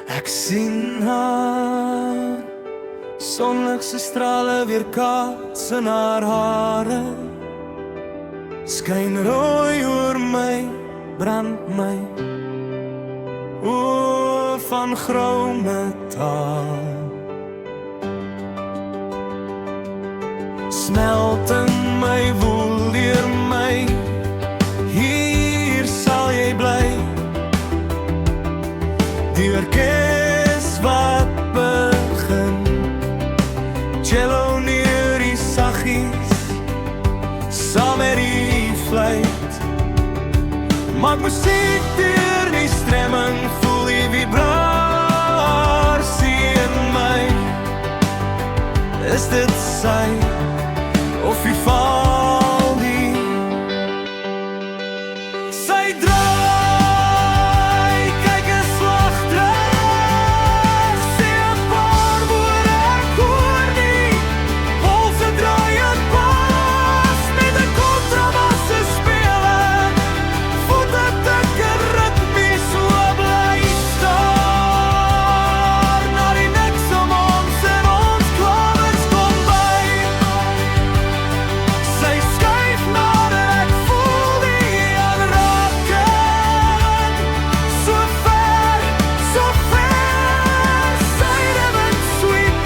Ek sien haar, sonligse strale weerkaats in haar hare, skyn rooi oor my, brand my, o van grou metaal. Smelt in my, woel deur my, hier sal jy bly. Die orkes wat begin, cello neer die saggies, saam met die fluit. Maak musiek deur die stremming, voel die vibrasie in my. Is dit sy, of die val die? Sy draai, kyk 'n slag terug, sê 'n paar woorde ek hoor nie. Polse draai en pas, met 'n kontrabasse speler, voete dikke ritmies so bly staar, na die niks om ons en ons klawers kom by. Sy skuif nader, ek voel die aanraking, so ver, sy ribbon sweep,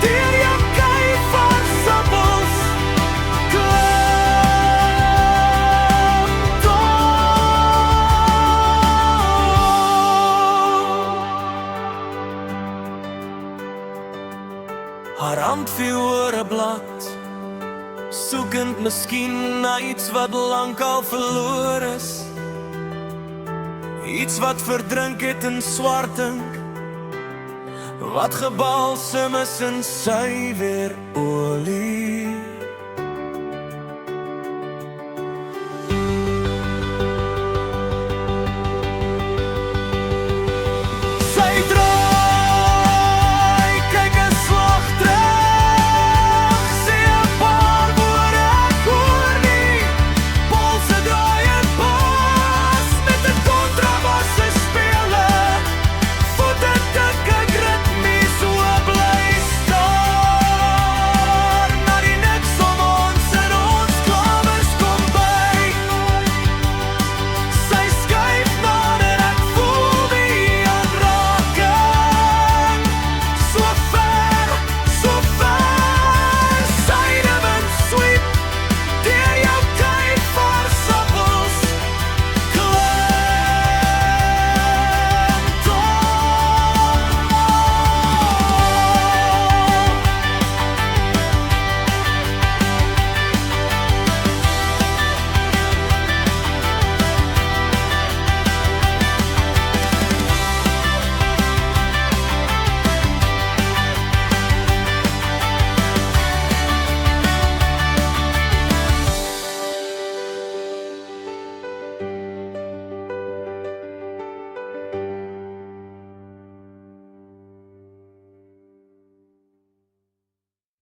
deur jou kei van sappels, klim haar hand viel oor 'n blad, soekend miskien na iets wat lankal verloor is, iets wat verdrink het in swart ink, wat gebalsem is in suiwer olie.